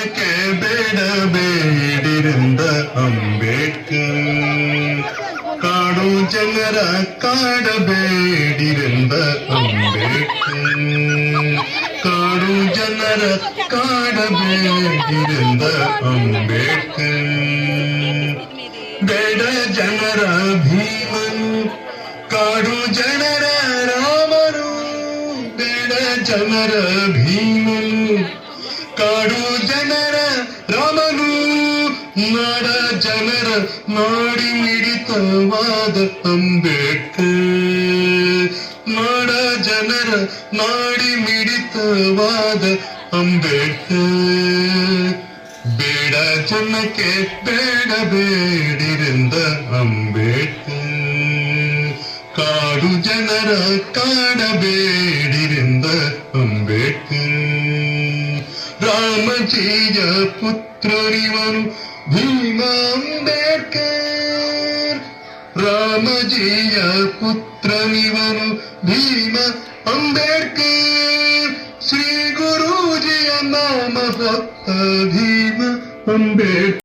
ಜನಕ್ಕೆ ಬೇಡಬೇಡಿರಿಂದ ಅಂಬೇಡ್ಕರ್. ಕಾಡು ಜನರ ಕಾಡಬೇಡಿರಿಂದ ಅಂಬೇಡ್ಕರ್. ಕಾಡು ಜನರ ಕಾಡಬೇಡಿರಿಂದ ಅಂಬೇಡ್ಕರ್. ಬೇಡ ಜನರ ಭೀಮನು, ಕಾಡು ಜನರ ರಾಮನು. ಬೇಡ ಜನರ ಭೀಮನು, ಕಾಡು ಜನರ ರಾಮನು. ನಾಡ ಜನರ ನಾಡಿ ಮಿಡಿತವಾದ ಅಂಬೇಡ್ಕರ್. ನಾಡ ಜನರ ನಾಡಿ ಮಿಡಿತವಾದ ಅಂಬೇಡ್ಕರ್. ಬೇಡ ಜನಕ್ಕೆ ಬೇಡಬೇಡಿರಿಂದ ಅಂಬೇಡ್ಕರ್. ಕಾಡು ಜನರ ಕಾಡಬೇಡಿರಿಂದ ಅಂಬೇಡ್ಕರ್. ರಾಮಜಿಯ ಪುತ್ರನಿವನು ಭೀಮ ಅಂಬೇಡ್ಕರ್. ರಾಮಜಿಯ ಪುತ್ರನಿವನು ಭೀಮ ಅಂಬೇಡ್ಕರ್. ಶ್ರೀ ಗುರೂಜಿಯ ನಾಮ ಭಕ್ತ ಭೀಮ ಅಂಬೇಡ್ಕರ್.